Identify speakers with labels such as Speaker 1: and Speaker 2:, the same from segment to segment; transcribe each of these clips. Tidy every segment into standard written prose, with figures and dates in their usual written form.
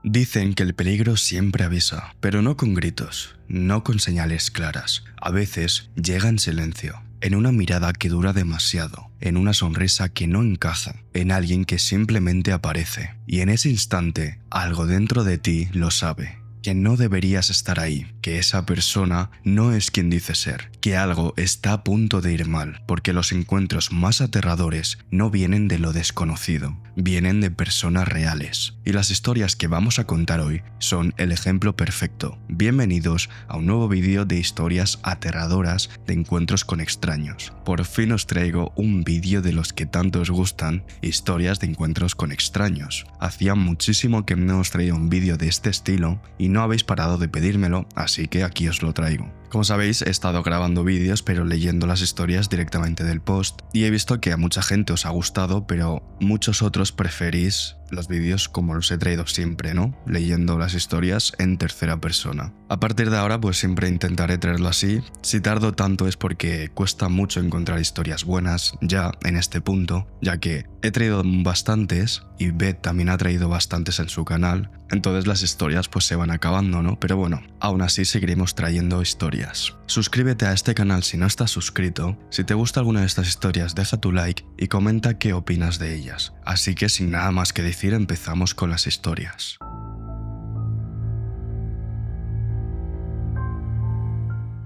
Speaker 1: Dicen que el peligro siempre avisa, pero no con gritos, no con señales claras. A veces llega en silencio, en una mirada que dura demasiado, en una sonrisa que no encaja, en alguien que simplemente aparece. Y en ese instante, algo dentro de ti lo sabe. Que no deberías estar ahí, que esa persona no es quien dice ser, que algo está a punto de ir mal, porque los encuentros más aterradores no vienen de lo desconocido, vienen de personas reales. Y las historias que vamos a contar hoy son el ejemplo perfecto. Bienvenidos a un nuevo vídeo de historias aterradoras de encuentros con extraños. Por fin os traigo un vídeo de los que tanto os gustan, historias de encuentros con extraños. Hacía muchísimo que no os traía un vídeo de este estilo y no habéis parado de pedírmelo, así que aquí os lo traigo. Como sabéis, he estado grabando vídeos pero leyendo las historias directamente del post y he visto que a mucha gente os ha gustado, pero muchos otros preferís los vídeos como los he traído siempre, ¿no? Leyendo las historias en tercera persona. A partir de ahora pues siempre intentaré traerlo así. Si tardo tanto es porque cuesta mucho encontrar historias buenas ya en este punto, ya que he traído bastantes y Beth también ha traído bastantes en su canal, entonces las historias pues se van acabando, ¿no? Pero bueno, aún así seguiremos trayendo historias. Suscríbete a este canal si no estás suscrito. Si te gusta alguna de estas historias, deja tu like y comenta qué opinas de ellas. Así que sin nada más que decir, empezamos con las historias.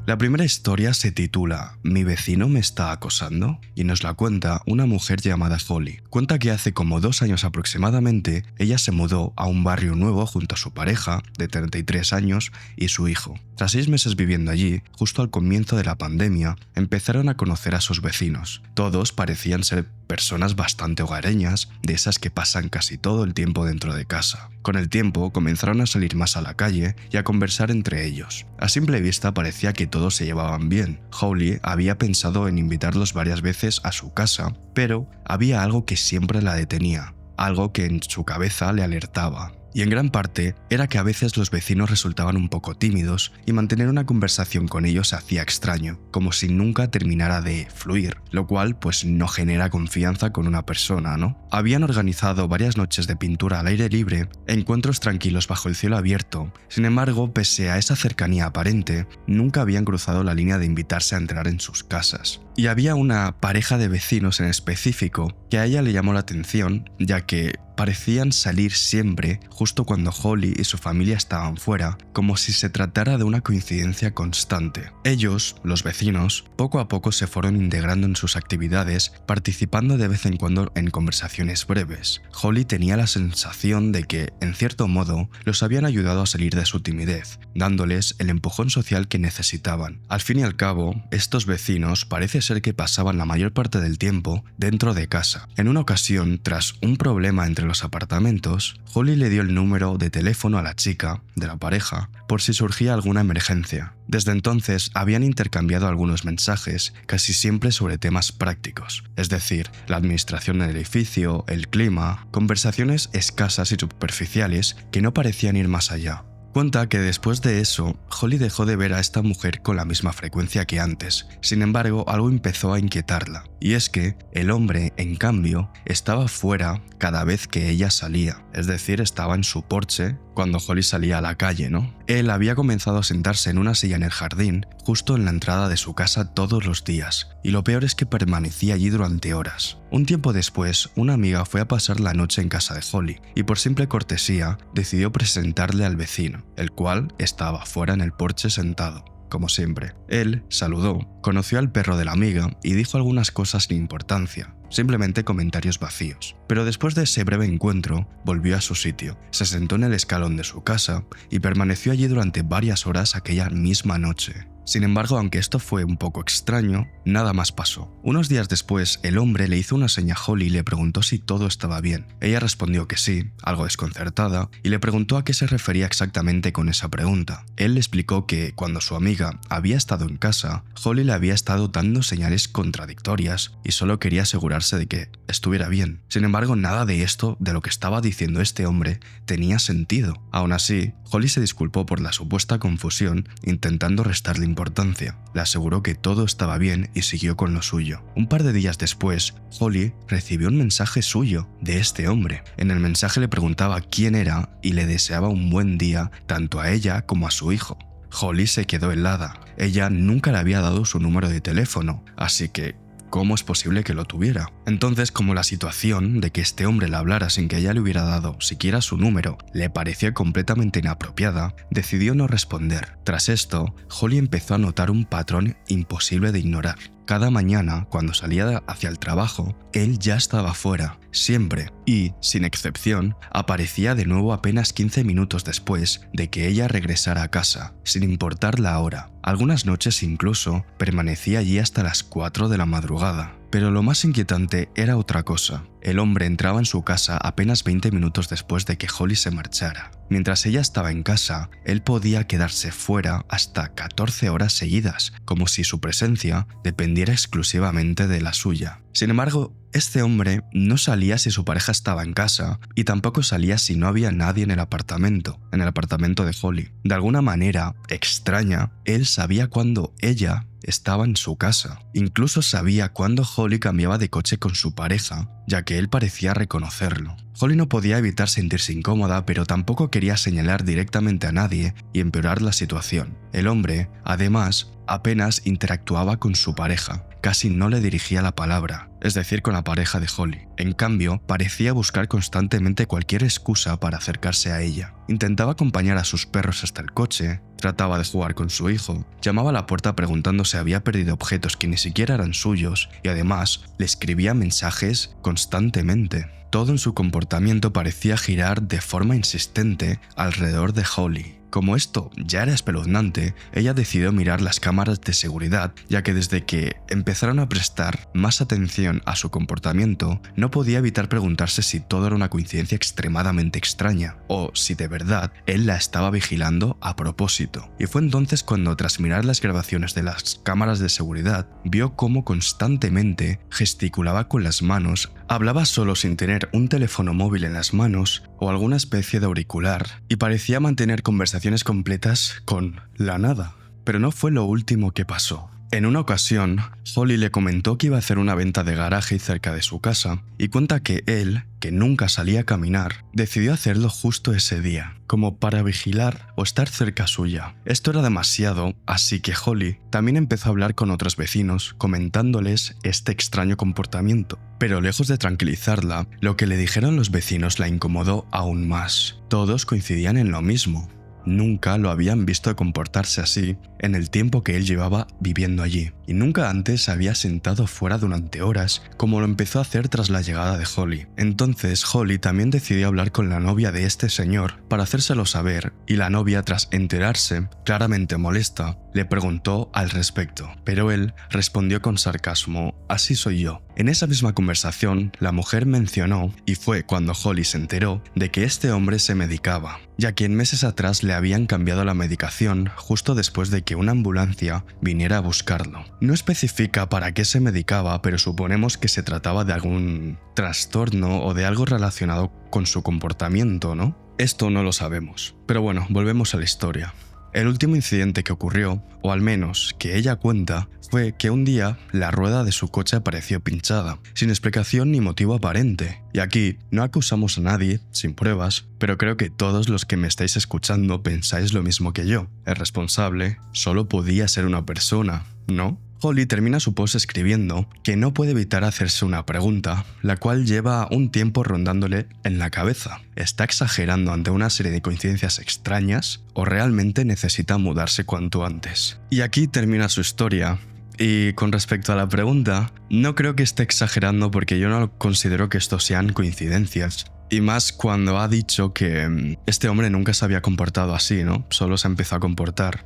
Speaker 1: La primera historia se titula ¿Mi vecino me está acosando? Y nos la cuenta una mujer llamada Holly. Cuenta que hace como 2 años aproximadamente, ella se mudó a un barrio nuevo junto a su pareja, de 33 años, y su hijo. Tras 6 meses viviendo allí, justo al comienzo de la pandemia, empezaron a conocer a sus vecinos. Todos parecían ser personas bastante hogareñas, de esas que pasan casi todo el tiempo dentro de casa. Con el tiempo comenzaron a salir más a la calle y a conversar entre ellos. A simple vista parecía que todos se llevaban bien. Holly había pensado en invitarlos varias veces a su casa, pero había algo que siempre la detenía, algo que en su cabeza le alertaba. Y en gran parte era que a veces los vecinos resultaban un poco tímidos y mantener una conversación con ellos se hacía extraño, como si nunca terminara de fluir, lo cual pues no genera confianza con una persona, ¿no? Habían organizado varias noches de pintura al aire libre, encuentros tranquilos bajo el cielo abierto. Sin embargo, pese a esa cercanía aparente, nunca habían cruzado la línea de invitarse a entrar en sus casas. Y había una pareja de vecinos en específico que a ella le llamó la atención, ya que parecían salir siempre justo cuando Holly y su familia estaban fuera, como si se tratara de una coincidencia constante. Ellos, los vecinos, poco a poco se fueron integrando en sus actividades, participando de vez en cuando en conversaciones breves. Holly tenía la sensación de que, en cierto modo, los habían ayudado a salir de su timidez, dándoles el empujón social que necesitaban. Al fin y al cabo, estos vecinos parece ser que pasaban la mayor parte del tiempo dentro de casa. En una ocasión, tras un problema entre los apartamentos, Holly le dio el número de teléfono a la chica de la pareja por si surgía alguna emergencia. Desde entonces habían intercambiado algunos mensajes, casi siempre sobre temas prácticos, es decir, la administración del edificio, el clima, conversaciones escasas y superficiales que no parecían ir más allá. Cuenta que después de eso, Holly dejó de ver a esta mujer con la misma frecuencia que antes. Sin embargo, algo empezó a inquietarla, y es que el hombre, en cambio, estaba fuera cada vez que ella salía, es decir, estaba en su porche cuando Holly salía a la calle, ¿no? Él había comenzado a sentarse en una silla en el jardín, justo en la entrada de su casa todos los días, y lo peor es que permanecía allí durante horas. Un tiempo después, una amiga fue a pasar la noche en casa de Holly, y por simple cortesía, decidió presentarle al vecino, el cual estaba fuera en el porche sentado. Como siempre. Él saludó, conoció al perro de la amiga y dijo algunas cosas sin importancia, simplemente comentarios vacíos. Pero después de ese breve encuentro, volvió a su sitio, se sentó en el escalón de su casa y permaneció allí durante varias horas aquella misma noche. Sin embargo, aunque esto fue un poco extraño, nada más pasó. Unos días después, el hombre le hizo una seña a Holly y le preguntó si todo estaba bien. Ella respondió que sí, algo desconcertada, y le preguntó a qué se refería exactamente con esa pregunta. Él le explicó que, cuando su amiga había estado en casa, Holly le había estado dando señales contradictorias y solo quería asegurarse asegurarse de que estuviera bien. Sin embargo, nada de esto, de lo que estaba diciendo este hombre, tenía sentido. Aún así, Holly se disculpó por la supuesta confusión, intentando restarle importancia. Le aseguró que todo estaba bien y siguió con lo suyo. Un par de días después, Holly recibió un mensaje suyo de este hombre. En el mensaje le preguntaba quién era y le deseaba un buen día tanto a ella como a su hijo. Holly se quedó helada. Ella nunca le había dado su número de teléfono, así que ¿cómo es posible que lo tuviera? Entonces, como la situación de que este hombre le hablara sin que ella le hubiera dado siquiera su número le parecía completamente inapropiada, decidió no responder. Tras esto, Holly empezó a notar un patrón imposible de ignorar. Cada mañana, cuando salía hacia el trabajo, él ya estaba fuera, siempre, y, sin excepción, aparecía de nuevo apenas 15 minutos después de que ella regresara a casa, sin importar la hora. Algunas noches incluso permanecía allí hasta las 4 de la madrugada. Pero lo más inquietante era otra cosa. El hombre entraba en su casa apenas 20 minutos después de que Holly se marchara. Mientras ella estaba en casa, él podía quedarse fuera hasta 14 horas seguidas, como si su presencia dependiera exclusivamente de la suya. Sin embargo, este hombre no salía si su pareja estaba en casa y tampoco salía si no había nadie en el apartamento de Holly. De alguna manera extraña, él sabía cuándo ella estaba en su casa. Incluso sabía cuándo Holly cambiaba de coche con su pareja, ya que él parecía reconocerlo. Holly no podía evitar sentirse incómoda, pero tampoco quería señalar directamente a nadie y empeorar la situación. El hombre, además, apenas interactuaba con su pareja. Casi no le dirigía la palabra, es decir, con la pareja de Holly. En cambio, parecía buscar constantemente cualquier excusa para acercarse a ella. Intentaba acompañar a sus perros hasta el coche, trataba de jugar con su hijo, llamaba a la puerta preguntando si había perdido objetos que ni siquiera eran suyos y además le escribía mensajes constantemente. Todo en su comportamiento parecía girar de forma insistente alrededor de Holly. Como esto ya era espeluznante, ella decidió mirar las cámaras de seguridad, ya que desde que empezaron a prestar más atención a su comportamiento, no podía evitar preguntarse si todo era una coincidencia extremadamente extraña, o si de verdad él la estaba vigilando a propósito. Y fue entonces cuando, tras mirar las grabaciones de las cámaras de seguridad, vio cómo constantemente gesticulaba con las manos, hablaba solo sin tener un teléfono móvil en las manos o alguna especie de auricular, y parecía mantener conversaciones completas con la nada. Pero no fue lo último que pasó. En una ocasión, Holly le comentó que iba a hacer una venta de garaje cerca de su casa y cuenta que él, que nunca salía a caminar, decidió hacerlo justo ese día, como para vigilar o estar cerca suya. Esto era demasiado, así que Holly también empezó a hablar con otros vecinos, comentándoles este extraño comportamiento. Pero lejos de tranquilizarla, lo que le dijeron los vecinos la incomodó aún más. Todos coincidían en lo mismo. Nunca lo habían visto comportarse así en el tiempo que él llevaba viviendo allí, y nunca antes se había sentado fuera durante horas como lo empezó a hacer tras la llegada de Holly. Entonces Holly también decidió hablar con la novia de este señor para hacérselo saber, y la novia, tras enterarse, claramente molesta, le preguntó al respecto, pero él respondió con sarcasmo: «Así soy yo». En esa misma conversación, la mujer mencionó, y fue cuando Holly se enteró, de que este hombre se medicaba, ya que en meses atrás le habían cambiado la medicación justo después de que una ambulancia viniera a buscarlo. No especifica para qué se medicaba, pero suponemos que se trataba de algún trastorno o de algo relacionado con su comportamiento, ¿no? Esto no lo sabemos. Pero bueno, volvemos a la historia. El último incidente que ocurrió, o al menos que ella cuenta, fue que un día la rueda de su coche apareció pinchada, sin explicación ni motivo aparente. Y aquí no acusamos a nadie, sin pruebas, pero creo que todos los que me estáis escuchando pensáis lo mismo que yo. El responsable solo podía ser una persona, ¿no? Holly termina su post escribiendo que no puede evitar hacerse una pregunta, la cual lleva un tiempo rondándole en la cabeza. ¿Está exagerando ante una serie de coincidencias extrañas o realmente necesita mudarse cuanto antes? Y aquí termina su historia. Y con respecto a la pregunta, no creo que esté exagerando porque yo no considero que esto sean coincidencias. Y más cuando ha dicho que este hombre nunca se había comportado así, ¿no? Solo se empezó a comportar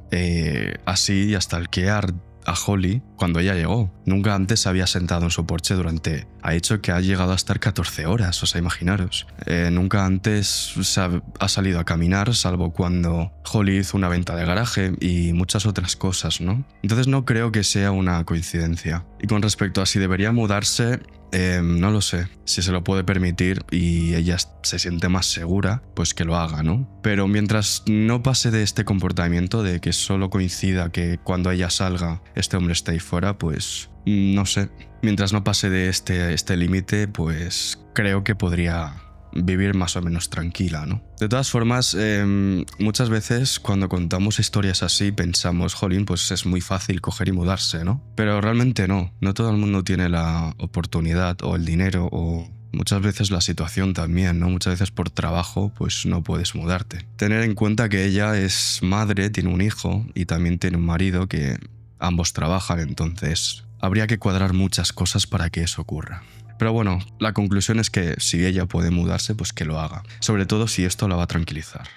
Speaker 1: así y hasta stalkear a Holly cuando ella llegó. Nunca antes se había sentado en su porche durante... Ha dicho que ha llegado a estar 14 horas, o sea, imaginaros. Nunca antes ha salido a caminar, salvo cuando Holly hizo una venta de garaje y muchas otras cosas, ¿no? Entonces no creo que sea una coincidencia. Y con respecto a si debería mudarse, no lo sé. Si se lo puede permitir y ella se siente más segura, pues que lo haga, ¿no? Pero mientras no pase de este comportamiento, de que solo coincida que cuando ella salga, este hombre esté ahí fuera, pues no sé. Mientras no pase de este límite, pues creo que podría vivir más o menos tranquila, ¿no? De todas formas, muchas veces cuando contamos historias así pensamos, jolín, pues es muy fácil coger y mudarse, ¿no? Pero realmente no. No todo el mundo tiene la oportunidad o el dinero o muchas veces la situación también, ¿no? Muchas veces por trabajo pues no puedes mudarte. Tener en cuenta que ella es madre, tiene un hijo y también tiene un marido que ambos trabajan, entonces habría que cuadrar muchas cosas para que eso ocurra. Pero bueno, la conclusión es que si ella puede mudarse, pues que lo haga. Sobre todo si esto la va a tranquilizar.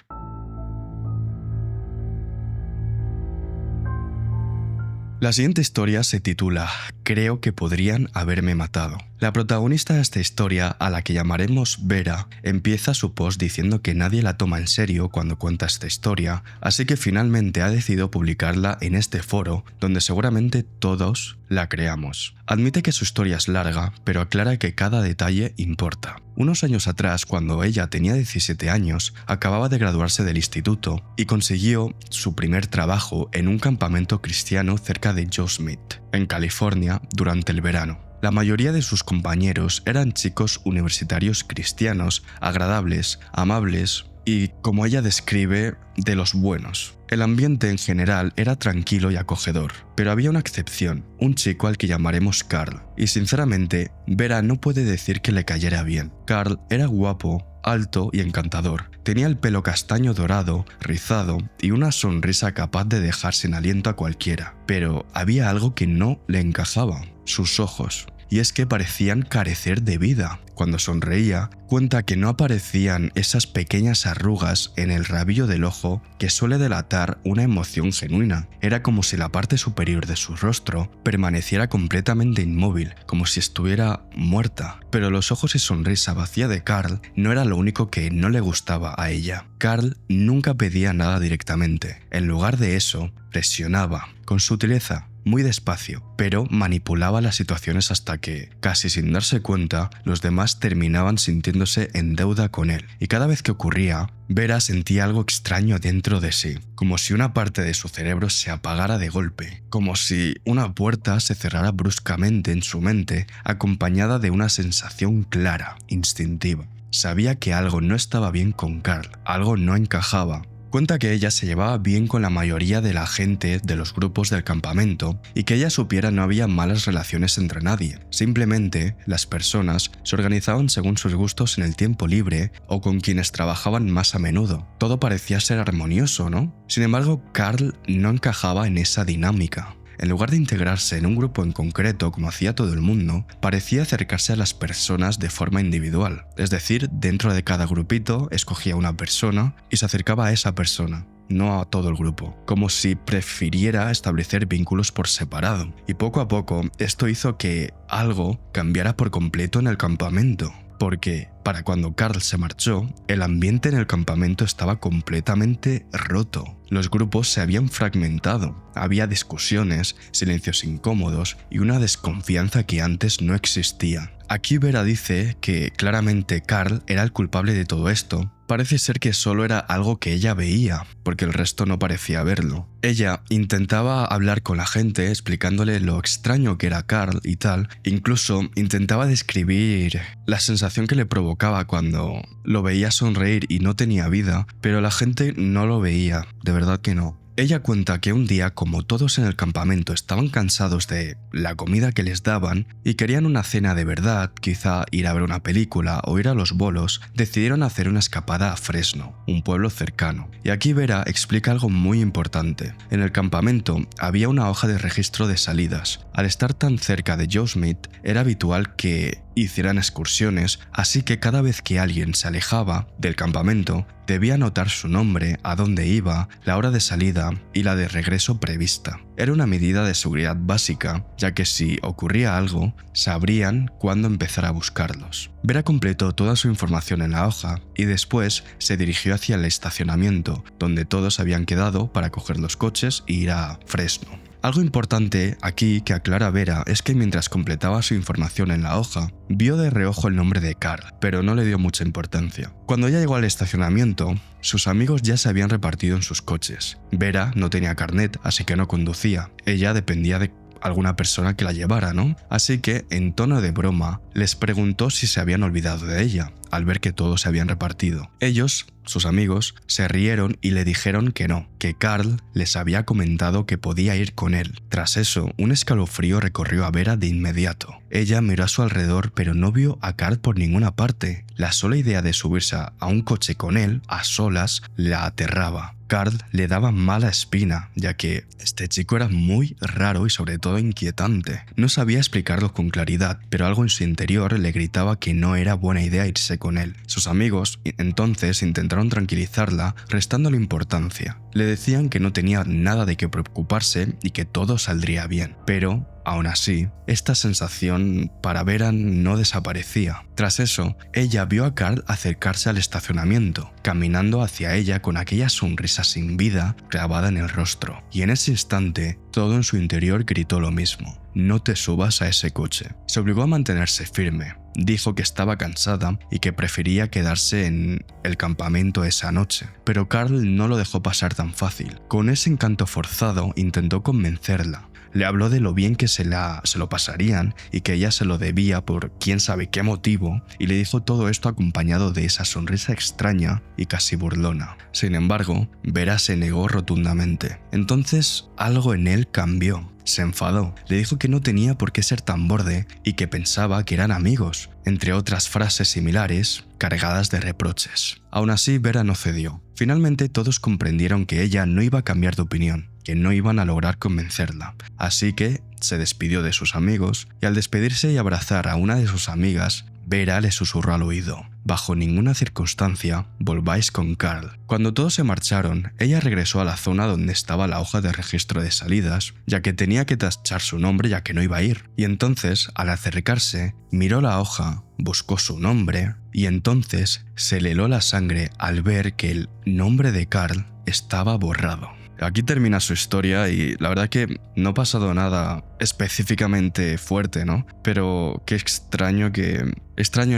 Speaker 1: La siguiente historia se titula Creo que podrían haberme matado. La protagonista de esta historia, a la que llamaremos Vera, empieza su post diciendo que nadie la toma en serio cuando cuenta esta historia, así que finalmente ha decidido publicarla en este foro, donde seguramente todos la creamos. Admite que su historia es larga, pero aclara que cada detalle importa. Unos años atrás, cuando ella tenía 17 años, acababa de graduarse del instituto y consiguió su primer trabajo en un campamento cristiano cerca de Yosemite, en California, durante el verano. La mayoría de sus compañeros eran chicos universitarios cristianos, agradables, amables y, como ella describe, de los buenos. El ambiente en general era tranquilo y acogedor, pero había una excepción, un chico al que llamaremos Carl, y sinceramente, Vera no puede decir que le cayera bien. Carl era guapo, alto y encantador. Tenía el pelo castaño dorado, rizado y una sonrisa capaz de dejar sin aliento a cualquiera. Pero había algo que no le encajaba, sus ojos. Y es que parecían carecer de vida. Cuando sonreía, cuenta que no aparecían esas pequeñas arrugas en el rabillo del ojo que suele delatar una emoción genuina. Era como si la parte superior de su rostro permaneciera completamente inmóvil, como si estuviera muerta. Pero los ojos y sonrisa vacía de Carl no era lo único que no le gustaba a ella. Carl nunca pedía nada directamente. En lugar de eso, presionaba, con sutileza, muy despacio, pero manipulaba las situaciones hasta que, casi sin darse cuenta, los demás terminaban sintiéndose en deuda con él. Y cada vez que ocurría, Vera sentía algo extraño dentro de sí, como si una parte de su cerebro se apagara de golpe, como si una puerta se cerrara bruscamente en su mente, acompañada de una sensación clara, instintiva. Sabía que algo no estaba bien con Carl, algo no encajaba. Cuenta que ella se llevaba bien con la mayoría de la gente de los grupos del campamento y que ella supiera no había malas relaciones entre nadie. Simplemente, las personas se organizaban según sus gustos en el tiempo libre o con quienes trabajaban más a menudo. Todo parecía ser armonioso, ¿no? Sin embargo, Carl no encajaba en esa dinámica. En lugar de integrarse en un grupo en concreto como hacía todo el mundo, parecía acercarse a las personas de forma individual. Es decir, dentro de cada grupito escogía una persona y se acercaba a esa persona, no a todo el grupo, como si prefiriera establecer vínculos por separado. Y poco a poco, esto hizo que algo cambiara por completo en el campamento. Porque, para cuando Carl se marchó, el ambiente en el campamento estaba completamente roto. Los grupos se habían fragmentado, había discusiones, silencios incómodos y una desconfianza que antes no existía. Aquí Vera dice que claramente Carl era el culpable de todo esto. Parece ser que solo era algo que ella veía, porque el resto no parecía verlo. Ella intentaba hablar con la gente explicándole lo extraño que era Carl y tal. Incluso intentaba describir la sensación que le provocaba cuando lo veía sonreír y no tenía vida, pero la gente no lo veía, de verdad que no. Ella cuenta que un día, como todos en el campamento estaban cansados de la comida que les daban y querían una cena de verdad, quizá ir a ver una película o ir a los bolos, decidieron hacer una escapada a Fresno, un pueblo cercano. Y aquí Vera explica algo muy importante. En el campamento había una hoja de registro de salidas. Al estar tan cerca de Yosemite, era habitual que hicieran excursiones, así que cada vez que alguien se alejaba del campamento, debía anotar su nombre, a dónde iba, la hora de salida y la de regreso prevista. Era una medida de seguridad básica, ya que si ocurría algo, sabrían cuándo empezar a buscarlos. Vera completó toda su información en la hoja y después se dirigió hacia el estacionamiento, donde todos habían quedado para coger los coches e ir a Fresno. Algo importante aquí que aclara Vera es que mientras completaba su información en la hoja, vio de reojo el nombre de Carl, pero no le dio mucha importancia. Cuando ella llegó al estacionamiento, sus amigos ya se habían repartido en sus coches. Vera no tenía carnet, así que no conducía. Ella dependía de alguna persona que la llevara, ¿no? Así que, en tono de broma, les preguntó si se habían olvidado de ella, al ver que todos se habían repartido. Ellos, sus amigos, se rieron y le dijeron que no, que Carl les había comentado que podía ir con él. Tras eso, un escalofrío recorrió a Vera de inmediato. Ella miró a su alrededor, pero no vio a Carl por ninguna parte. La sola idea de subirse a un coche con él, a solas, la aterraba. Carl le daba mala espina, ya que este chico era muy raro y sobre todo inquietante. No sabía explicarlo con claridad, pero algo en su interior le gritaba que no era buena idea irse con él. Sus amigos entonces intentaron tranquilizarla, restándole importancia. Le decían que no tenía nada de qué preocuparse y que todo saldría bien, pero aún así, esta sensación para Vera no desaparecía. Tras eso, ella vio a Carl acercarse al estacionamiento, caminando hacia ella con aquella sonrisa sin vida grabada en el rostro. Y en ese instante, todo en su interior gritó lo mismo: no te subas a ese coche. Se obligó a mantenerse firme. Dijo que estaba cansada y que prefería quedarse en el campamento esa noche. Pero Carl no lo dejó pasar tan fácil. Con ese encanto forzado intentó convencerla. Le habló de lo bien que se lo pasarían y que ella se lo debía por quién sabe qué motivo, y le dijo todo esto acompañado de esa sonrisa extraña y casi burlona. Sin embargo, Vera se negó rotundamente. Entonces algo en él cambió. Se enfadó, le dijo que no tenía por qué ser tan borde y que pensaba que eran amigos, entre otras frases similares cargadas de reproches. Aún así, Vera no cedió. Finalmente todos comprendieron que ella no iba a cambiar de opinión, que no iban a lograr convencerla, así que se despidió de sus amigos y al despedirse y abrazar a una de sus amigas, Vera le susurró al oído: bajo ninguna circunstancia volváis con Carl. Cuando todos se marcharon, ella regresó a la zona donde estaba la hoja de registro de salidas, ya que tenía que tachar su nombre ya que no iba a ir. Y entonces, al acercarse, miró la hoja, buscó su nombre, y entonces se le heló la sangre al ver que el nombre de Carl estaba borrado. Aquí termina su historia y la verdad que no ha pasado nada específicamente fuerte, ¿no? Pero qué extraño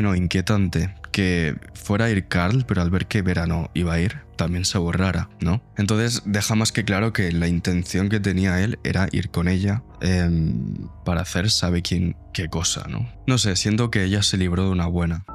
Speaker 1: no, inquietante, que fuera a ir Carl, pero al ver que Vera no iba a ir, también se borrara, ¿no? Entonces deja más que claro que la intención que tenía él era ir con ella para hacer sabe quién qué cosa, ¿no? No sé, siento que ella se libró de una buena.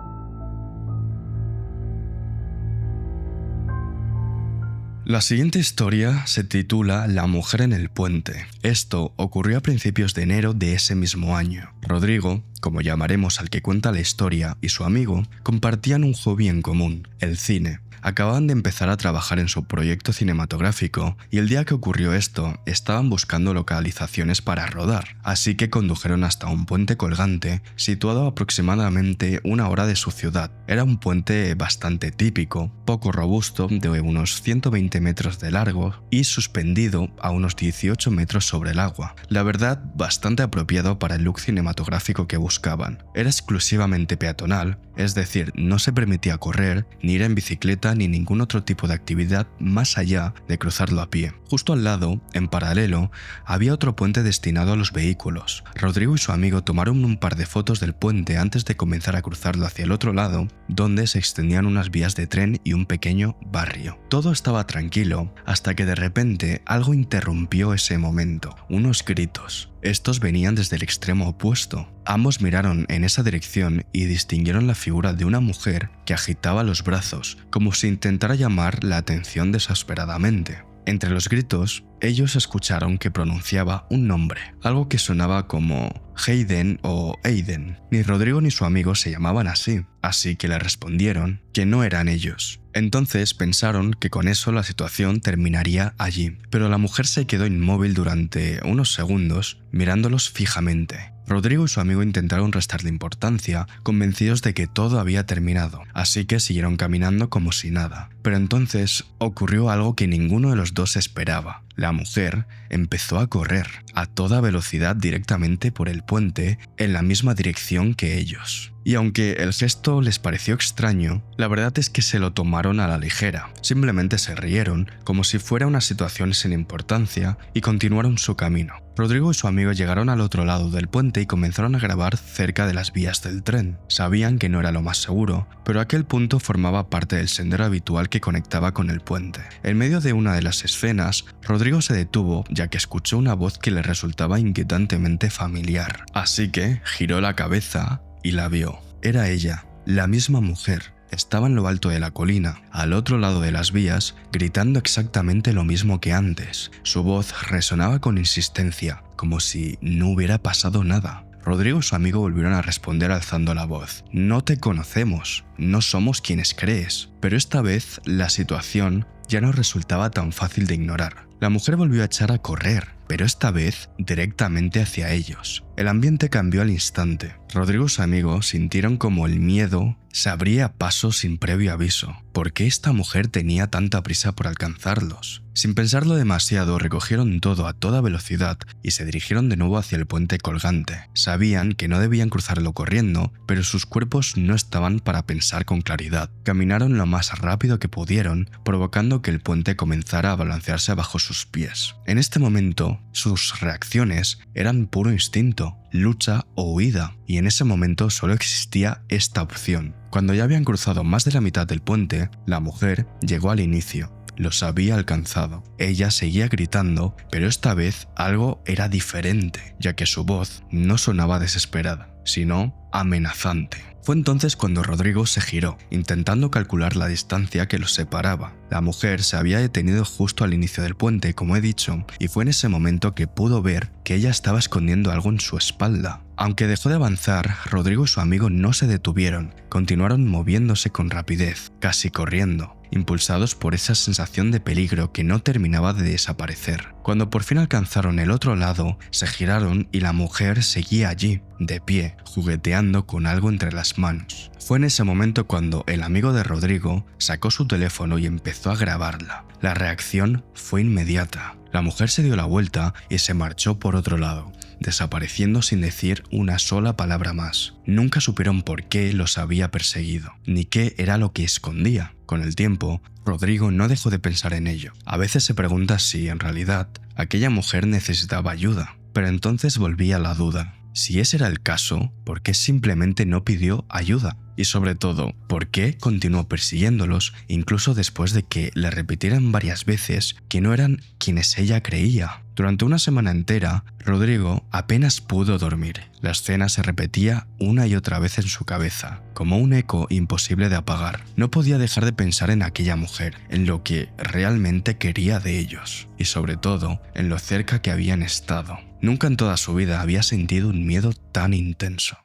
Speaker 1: La siguiente historia se titula La mujer en el puente. Esto ocurrió a principios de enero de ese mismo año. Rodrigo, como llamaremos al que cuenta la historia, y su amigo compartían un hobby en común: el cine. Acababan de empezar a trabajar en su proyecto cinematográfico y el día que ocurrió esto estaban buscando localizaciones para rodar, así que condujeron hasta un puente colgante situado a aproximadamente 1 hora de su ciudad. Era un puente bastante típico, poco robusto, de unos 120 metros de largo y suspendido a unos 18 metros sobre el agua. La verdad, bastante apropiado para el look cinematográfico que buscaban. Era exclusivamente peatonal, es decir, no se permitía correr, ni ir en bicicleta ni ningún otro tipo de actividad más allá de cruzarlo a pie. Justo al lado, en paralelo, había otro puente destinado a los vehículos. Rodrigo y su amigo tomaron un par de fotos del puente antes de comenzar a cruzarlo hacia el otro lado, donde se extendían unas vías de tren y un pequeño barrio. Todo estaba tranquilo, hasta que de repente algo interrumpió ese momento: unos gritos. Estos venían desde el extremo opuesto. Ambos miraron en esa dirección y distinguieron la figura de una mujer que agitaba los brazos, como si intentara llamar la atención desesperadamente. Entre los gritos, ellos escucharon que pronunciaba un nombre, algo que sonaba como Hayden o Aiden. Ni Rodrigo ni su amigo se llamaban así que le respondieron que no eran ellos. Entonces pensaron que con eso la situación terminaría allí, pero la mujer se quedó inmóvil durante unos segundos, mirándolos fijamente. Rodrigo y su amigo intentaron restarle importancia, convencidos de que todo había terminado, así que siguieron caminando como si nada. Pero entonces ocurrió algo que ninguno de los dos esperaba. La mujer empezó a correr a toda velocidad directamente por el puente en la misma dirección que ellos. Y aunque el gesto les pareció extraño, la verdad es que se lo tomaron a la ligera. Simplemente se rieron como si fuera una situación sin importancia y continuaron su camino. Rodrigo y su amigo llegaron al otro lado del puente y comenzaron a grabar cerca de las vías del tren. Sabían que no era lo más seguro, pero aquel punto formaba parte del sendero habitual que conectaba con el puente. En medio de una de las escenas, Rodrigo se detuvo ya que escuchó una voz que le resultaba inquietantemente familiar. Así que giró la cabeza y la vio. Era ella, la misma mujer. Estaba en lo alto de la colina, al otro lado de las vías, gritando exactamente lo mismo que antes. Su voz resonaba con insistencia, como si no hubiera pasado nada. Rodrigo y su amigo volvieron a responder alzando la voz. No te conocemos, no somos quienes crees. Pero esta vez la situación ya no resultaba tan fácil de ignorar. La mujer volvió a echar a correr, pero esta vez directamente hacia ellos. El ambiente cambió al instante. Rodrigo y su amigo sintieron como el miedo se abría paso sin previo aviso. ¿Por qué esta mujer tenía tanta prisa por alcanzarlos? Sin pensarlo demasiado, recogieron todo a toda velocidad y se dirigieron de nuevo hacia el puente colgante. Sabían que no debían cruzarlo corriendo, pero sus cuerpos no estaban para pensar con claridad. Caminaron lo más rápido que pudieron, provocando que el puente comenzara a balancearse bajo sus pies. En este momento, sus reacciones eran puro instinto, lucha o huida, y en ese momento solo existía esta opción. Cuando ya habían cruzado más de la mitad del puente, la mujer llegó al inicio. Los había alcanzado. Ella seguía gritando, pero esta vez algo era diferente, ya que su voz no sonaba desesperada, sino amenazante. Fue entonces cuando Rodrigo se giró, intentando calcular la distancia que los separaba. La mujer se había detenido justo al inicio del puente, como he dicho, y fue en ese momento que pudo ver que ella estaba escondiendo algo en su espalda. Aunque dejó de avanzar, Rodrigo y su amigo no se detuvieron, continuaron moviéndose con rapidez, casi corriendo, impulsados por esa sensación de peligro que no terminaba de desaparecer. Cuando por fin alcanzaron el otro lado, se giraron y la mujer seguía allí, de pie, jugueteando con algo entre las manos. Fue en ese momento cuando el amigo de Rodrigo sacó su teléfono y empezó a grabarla. La reacción fue inmediata. La mujer se dio la vuelta y se marchó por otro lado, desapareciendo sin decir una sola palabra más. Nunca supieron por qué los había perseguido, ni qué era lo que escondía. Con el tiempo, Rodrigo no dejó de pensar en ello. A veces se pregunta si, en realidad, aquella mujer necesitaba ayuda, pero entonces volvía la duda. Si ese era el caso, ¿por qué simplemente no pidió ayuda? Y sobre todo, ¿por qué continuó persiguiéndolos incluso después de que le repitieran varias veces que no eran quienes ella creía? Durante una semana entera, Rodrigo apenas pudo dormir. La escena se repetía una y otra vez en su cabeza, como un eco imposible de apagar. No podía dejar de pensar en aquella mujer, en lo que realmente quería de ellos, y sobre todo, en lo cerca que habían estado. Nunca en toda su vida había sentido un miedo tan intenso.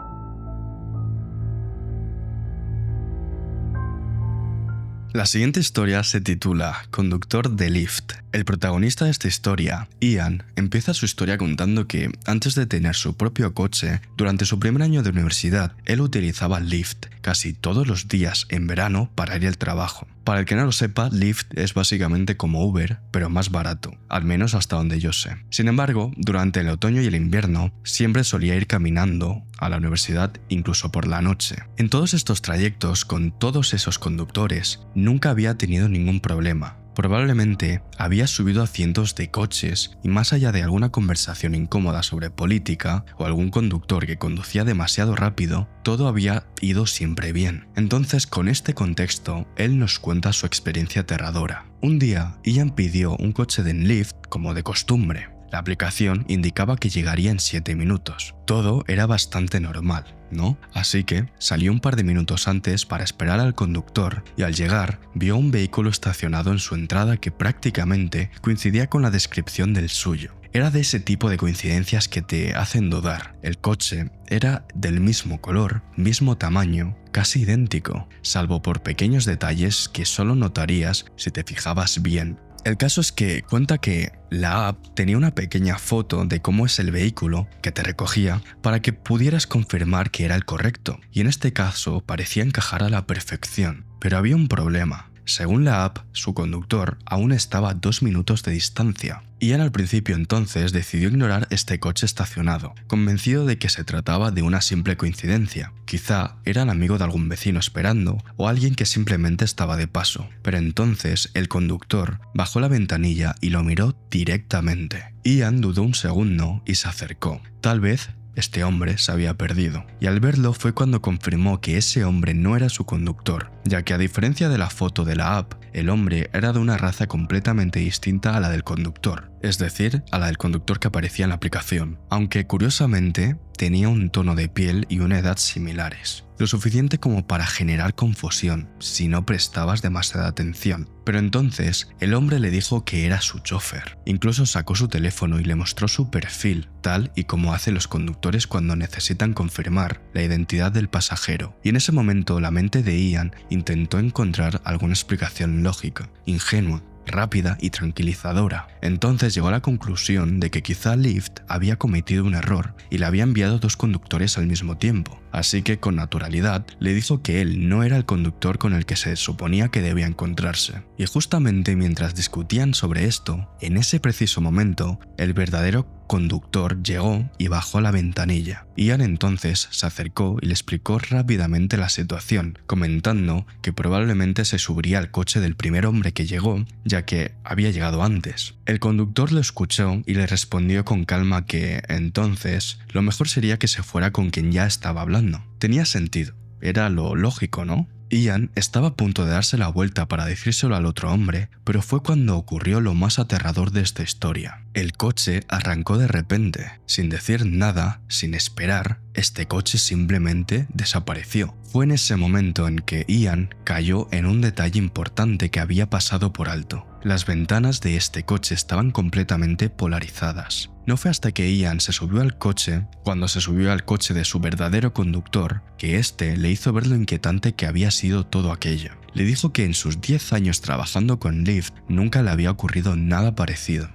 Speaker 1: La siguiente historia se titula Conductor de Lyft. El protagonista de esta historia, Ian, empieza su historia contando que, antes de tener su propio coche, durante su primer año de universidad, él utilizaba Lyft casi todos los días en verano para ir al trabajo. Para el que no lo sepa, Lyft es básicamente como Uber, pero más barato, al menos hasta donde yo sé. Sin embargo, durante el otoño y el invierno, siempre solía ir caminando a la universidad incluso por la noche. En todos estos trayectos, con todos esos conductores, nunca había tenido ningún problema. Probablemente había subido a cientos de coches y más allá de alguna conversación incómoda sobre política o algún conductor que conducía demasiado rápido, todo había ido siempre bien. Entonces, con este contexto, él nos cuenta su experiencia aterradora. Un día, Ian pidió un coche de Lyft como de costumbre. La aplicación indicaba que llegaría en 7 minutos. Todo era bastante normal, ¿no? Así que salió un par de minutos antes para esperar al conductor y al llegar vio un vehículo estacionado en su entrada que prácticamente coincidía con la descripción del suyo. Era de ese tipo de coincidencias que te hacen dudar. El coche era del mismo color, mismo tamaño, casi idéntico, salvo por pequeños detalles que solo notarías si te fijabas bien. El caso es que cuenta que la app tenía una pequeña foto de cómo es el vehículo que te recogía para que pudieras confirmar que era el correcto, y en este caso parecía encajar a la perfección. Pero había un problema. Según la app, su conductor aún estaba a 2 minutos de distancia. Ian al principio entonces decidió ignorar este coche estacionado, convencido de que se trataba de una simple coincidencia. Quizá era el amigo de algún vecino esperando o alguien que simplemente estaba de paso. Pero entonces el conductor bajó la ventanilla y lo miró directamente. Ian dudó un segundo y se acercó. Tal vez este hombre se había perdido, y al verlo fue cuando confirmó que ese hombre no era su conductor, ya que a diferencia de la foto de la app, el hombre era de una raza completamente distinta a la del conductor, es decir, a la del conductor que aparecía en la aplicación, aunque curiosamente tenía un tono de piel y una edad similares, lo suficiente como para generar confusión si no prestabas demasiada atención. Pero entonces el hombre le dijo que era su chofer. Incluso sacó su teléfono y le mostró su perfil, tal y como hacen los conductores cuando necesitan confirmar la identidad del pasajero. Y en ese momento la mente de Ian intentó encontrar alguna explicación lógica, ingenua, rápida y tranquilizadora. Entonces llegó a la conclusión de que quizá Lyft había cometido un error y le había enviado 2 conductores al mismo tiempo. Así que con naturalidad le dijo que él no era el conductor con el que se suponía que debía encontrarse. Y justamente mientras discutían sobre esto, en ese preciso momento, el verdadero conductor llegó y bajó la ventanilla. Ian entonces se acercó y le explicó rápidamente la situación, comentando que probablemente se subiría al coche del primer hombre que llegó, ya que había llegado antes. El conductor lo escuchó y le respondió con calma que, entonces, lo mejor sería que se fuera con quien ya estaba hablando. Tenía sentido, era lo lógico, ¿no? Ian estaba a punto de darse la vuelta para decírselo al otro hombre, pero fue cuando ocurrió lo más aterrador de esta historia. El coche arrancó de repente, sin decir nada, sin esperar. Este coche simplemente desapareció. Fue en ese momento en que Ian cayó en un detalle importante que había pasado por alto. Las ventanas de este coche estaban completamente polarizadas. No fue hasta que Ian se subió al coche, cuando se subió al coche de su verdadero conductor, que este le hizo ver lo inquietante que había sido todo aquello. Le dijo que en sus 10 años trabajando con Lyft nunca le había ocurrido nada parecido,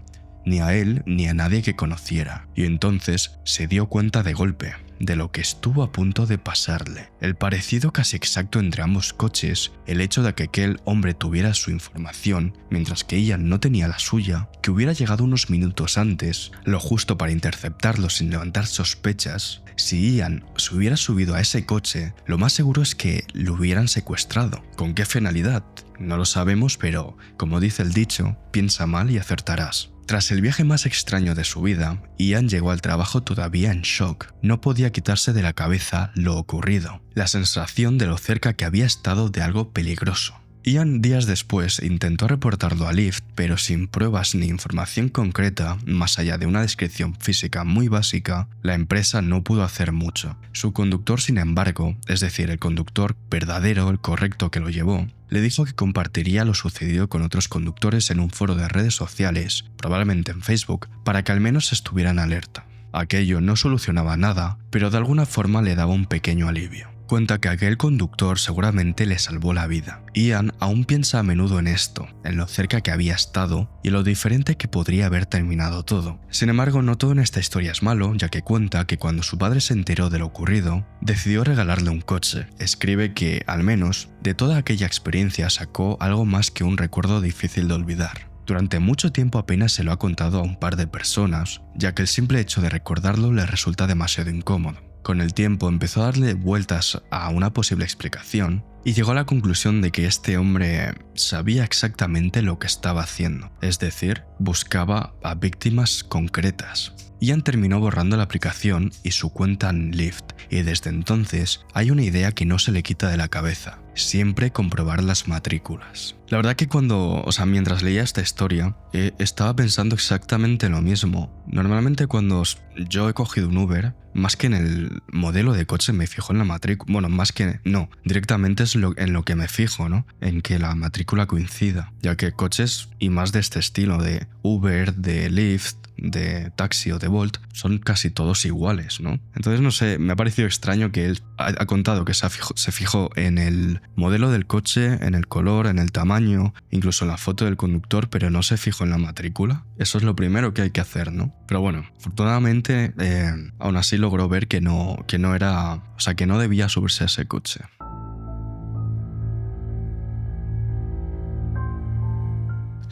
Speaker 1: ni a él ni a nadie que conociera, y entonces se dio cuenta de golpe de lo que estuvo a punto de pasarle. El parecido casi exacto entre ambos coches, el hecho de que aquel hombre tuviera su información mientras que ella no tenía la suya, que hubiera llegado unos minutos antes, lo justo para interceptarlo sin levantar sospechas. Si Ian se hubiera subido a ese coche, lo más seguro es que lo hubieran secuestrado. ¿Con qué finalidad? No lo sabemos, pero, como dice el dicho, piensa mal y acertarás. Tras el viaje más extraño de su vida, Ian llegó al trabajo todavía en shock. No podía quitarse de la cabeza lo ocurrido, la sensación de lo cerca que había estado de algo peligroso. Ian días después intentó reportarlo a Lyft, pero sin pruebas ni información concreta, más allá de una descripción física muy básica, la empresa no pudo hacer mucho. Su conductor, sin embargo, es decir, el conductor verdadero, el correcto que lo llevó, le dijo que compartiría lo sucedido con otros conductores en un foro de redes sociales, probablemente en Facebook, para que al menos estuvieran alerta. Aquello no solucionaba nada, pero de alguna forma le daba un pequeño alivio. Cuenta que aquel conductor seguramente le salvó la vida. Ian aún piensa a menudo en esto, en lo cerca que había estado y en lo diferente que podría haber terminado todo. Sin embargo, no todo en esta historia es malo, ya que cuenta que cuando su padre se enteró de lo ocurrido, decidió regalarle un coche. Escribe que, al menos, de toda aquella experiencia sacó algo más que un recuerdo difícil de olvidar. Durante mucho tiempo apenas se lo ha contado a un par de personas, ya que el simple hecho de recordarlo le resulta demasiado incómodo. Con el tiempo empezó a darle vueltas a una posible explicación y llegó a la conclusión de que este hombre sabía exactamente lo que estaba haciendo, es decir, buscaba a víctimas concretas. Ian terminó borrando la aplicación y su cuenta en Lyft, y desde entonces hay una idea que no se le quita de la cabeza: siempre comprobar las matrículas. La verdad que mientras leía esta historia, estaba pensando exactamente lo mismo. Normalmente cuando yo he cogido un Uber, más que en el modelo de coche me fijo en la matrícula. Bueno, más que no, directamente es en lo que me fijo, ¿no? En que la matrícula coincida, ya que coches y más de este estilo de Uber, de Lyft, de Taxi o de Bolt son casi todos iguales, ¿no? Entonces, no sé, me ha parecido extraño que él ha contado que se fijó en el modelo del coche, en el color, en el tamaño, incluso en la foto del conductor, pero no se fijó en la matrícula. Eso es lo primero que hay que hacer, ¿no? Pero bueno, afortunadamente, aún así logró ver que no debía subirse a ese coche.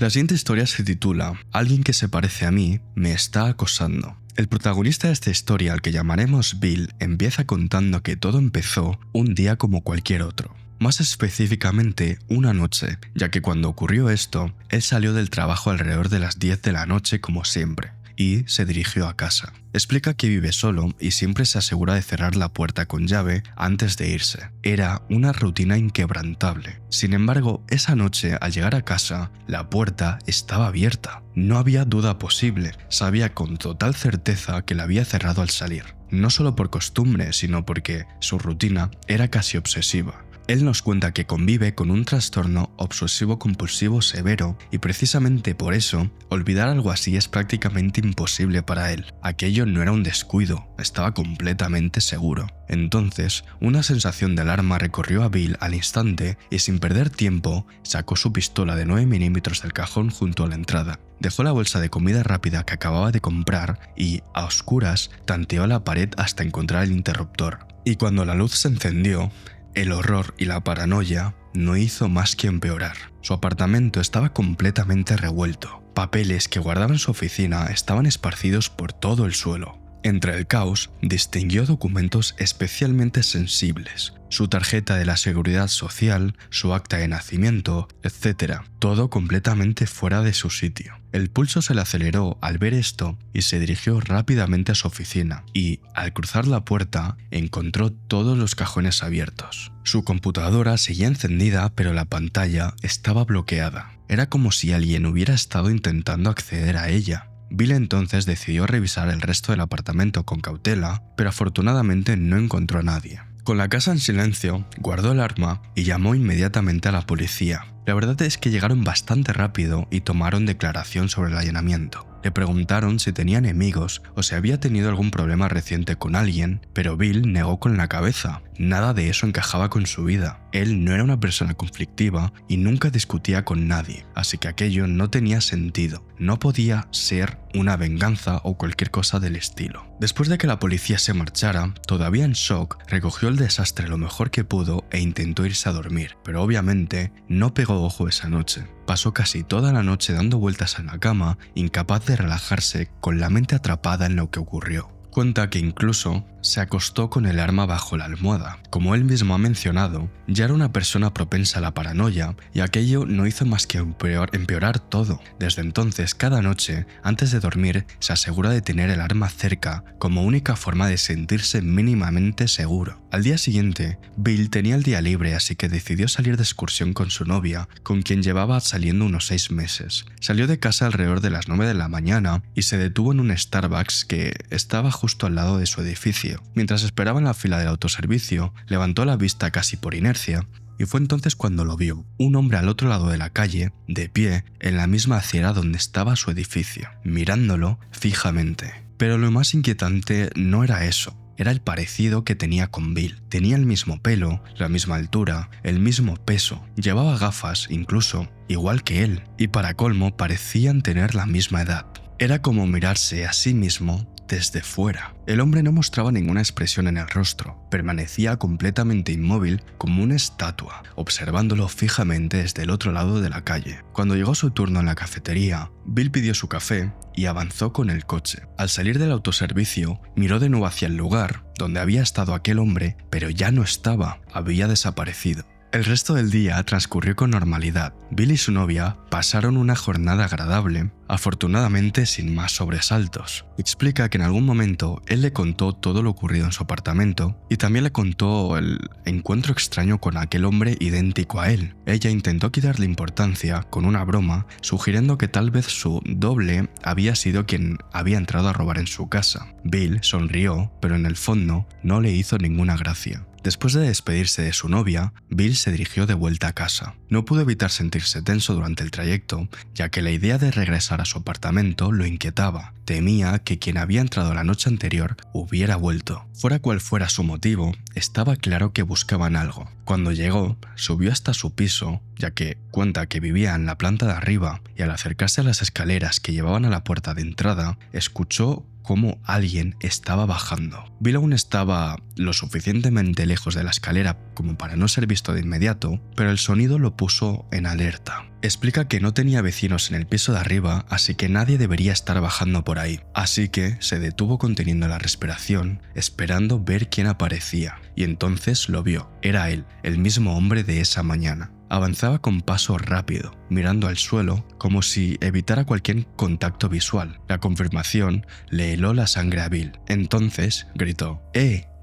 Speaker 1: La siguiente historia se titula Alguien que se parece a mí me está acosando. El protagonista de esta historia, al que llamaremos Bill, empieza contando que todo empezó un día como cualquier otro. Más específicamente, una noche, ya que cuando ocurrió esto, él salió del trabajo alrededor de las 10 de la noche como siempre, y se dirigió a casa. Explica que vive solo y siempre se asegura de cerrar la puerta con llave antes de irse. Era una rutina inquebrantable. Sin embargo, esa noche, al llegar a casa, la puerta estaba abierta. No había duda posible. Sabía con total certeza que la había cerrado al salir. No solo por costumbre, sino porque su rutina era casi obsesiva. Él nos cuenta que convive con un trastorno obsesivo-compulsivo severo y precisamente por eso, olvidar algo así es prácticamente imposible para él. Aquello no era un descuido, estaba completamente seguro. Entonces, una sensación de alarma recorrió a Bill al instante y sin perder tiempo, sacó su pistola de 9 milímetros del cajón junto a la entrada. Dejó la bolsa de comida rápida que acababa de comprar y, a oscuras, tanteó la pared hasta encontrar el interruptor. Y cuando la luz se encendió, el horror y la paranoia no hizo más que empeorar. Su apartamento estaba completamente revuelto. Papeles que guardaba en su oficina estaban esparcidos por todo el suelo. Entre el caos, distinguió documentos especialmente sensibles, su tarjeta de la seguridad social, su acta de nacimiento, etc. Todo completamente fuera de su sitio. El pulso se le aceleró al ver esto y se dirigió rápidamente a su oficina y, al cruzar la puerta, encontró todos los cajones abiertos. Su computadora seguía encendida, pero la pantalla estaba bloqueada. Era como si alguien hubiera estado intentando acceder a ella. Bill entonces decidió revisar el resto del apartamento con cautela, pero afortunadamente no encontró a nadie. Con la casa en silencio, guardó el arma y llamó inmediatamente a la policía. La verdad es que llegaron bastante rápido y tomaron declaración sobre el allanamiento. Le preguntaron si tenía enemigos o si había tenido algún problema reciente con alguien, pero Bill negó con la cabeza. Nada de eso encajaba con su vida. Él no era una persona conflictiva y nunca discutía con nadie, así que aquello no tenía sentido. No podía ser una venganza o cualquier cosa del estilo. Después de que la policía se marchara, todavía en shock, recogió el desastre lo mejor que pudo e intentó irse a dormir, pero obviamente no pegó ojo esa noche. Pasó casi toda la noche dando vueltas en la cama, incapaz de relajarse, con la mente atrapada en lo que ocurrió. Cuenta que incluso se acostó con el arma bajo la almohada. Como él mismo ha mencionado, ya era una persona propensa a la paranoia y aquello no hizo más que empeorar todo. Desde entonces, cada noche, antes de dormir, se asegura de tener el arma cerca como única forma de sentirse mínimamente seguro. Al día siguiente, Bill tenía el día libre, así que decidió salir de excursión con su novia, con quien llevaba saliendo unos 6 meses. Salió de casa alrededor de las 9 de la mañana y se detuvo en un Starbucks que estaba justo al lado de su edificio. Mientras esperaba en la fila del autoservicio, levantó la vista casi por inercia y fue entonces cuando lo vio, un hombre al otro lado de la calle, de pie, en la misma acera donde estaba su edificio, mirándolo fijamente. Pero lo más inquietante no era eso. Era el parecido que tenía con Bill. Tenía el mismo pelo, la misma altura, el mismo peso, llevaba gafas incluso, igual que él, y para colmo parecían tener la misma edad. Era como mirarse a sí mismo desde fuera. El hombre no mostraba ninguna expresión en el rostro, permanecía completamente inmóvil como una estatua, observándolo fijamente desde el otro lado de la calle. Cuando llegó su turno en la cafetería, Bill pidió su café y avanzó con el coche. Al salir del autoservicio, miró de nuevo hacia el lugar donde había estado aquel hombre, pero ya no estaba, había desaparecido. El resto del día transcurrió con normalidad. Bill y su novia pasaron una jornada agradable, afortunadamente sin más sobresaltos. Explica que en algún momento él le contó todo lo ocurrido en su apartamento y también le contó el encuentro extraño con aquel hombre idéntico a él. Ella intentó quitarle importancia con una broma, sugiriendo que tal vez su doble había sido quien había entrado a robar en su casa. Bill sonrió, pero en el fondo no le hizo ninguna gracia. Después de despedirse de su novia, Bill se dirigió de vuelta a casa. No pudo evitar sentirse tenso durante el trayecto, ya que la idea de regresar a su apartamento lo inquietaba. Temía que quien había entrado la noche anterior hubiera vuelto. Fuera cual fuera su motivo, estaba claro que buscaban algo. Cuando llegó, subió hasta su piso, ya que cuenta que vivía en la planta de arriba, y al acercarse a las escaleras que llevaban a la puerta de entrada, escuchó cómo alguien estaba bajando. Bill aún estaba lo suficientemente lejos de la escalera como para no ser visto de inmediato, pero el sonido lo puso en alerta. Explica que no tenía vecinos en el piso de arriba, así que nadie debería estar bajando por ahí. Así que se detuvo conteniendo la respiración, esperando ver quién aparecía, y entonces lo vio. Era él, el mismo hombre de esa mañana. Avanzaba con paso rápido, mirando al suelo como si evitara cualquier contacto visual. La confirmación le heló la sangre a Bill. Entonces gritó: